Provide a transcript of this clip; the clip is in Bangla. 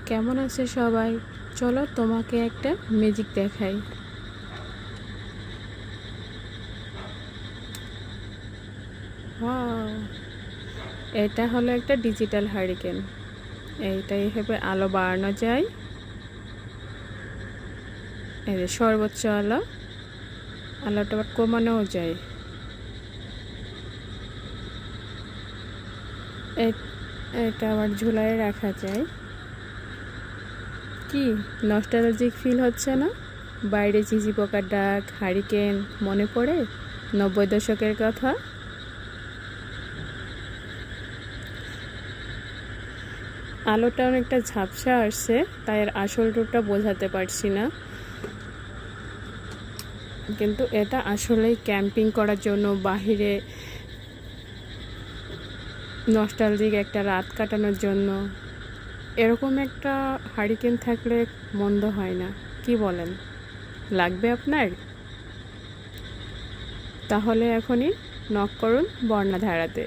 কেমন আছে সবাই? চলো তোমাকে একটা ম্যাজিক দেখাই। ওয়াও, এটা হলো একটা ডিজিটাল হারিকেন। এইটা এভাবে আলো বাড়ানো যায়, এই যে সর্বোচ্চ আলোটা আবার কমানোও যায়। এটা আবার ঝুলায় রাখা যায়। কি নস্টালজিক ফিল হচ্ছে না? বাইরে ঝিঝি পোকার ডাক, হারিকেন মনে পড়ে 90 দশকের কথা। আলোটা অনেকটা ঝাপসা আসছে, তাই এর আসল রূপটা বোঝাতে পারছি না, কিন্তু এটা আসলেই ক্যাম্পিং করার জন্য বাহিরে নস্টালজিক একটা রাত কাটানোর জন্য এরকম একটা হারিকেন থাকলে মন্দ হয় না। কি বলেন, লাগবে আপনার? তাহলে এখনই নক করুন বর্ণাধারাতে।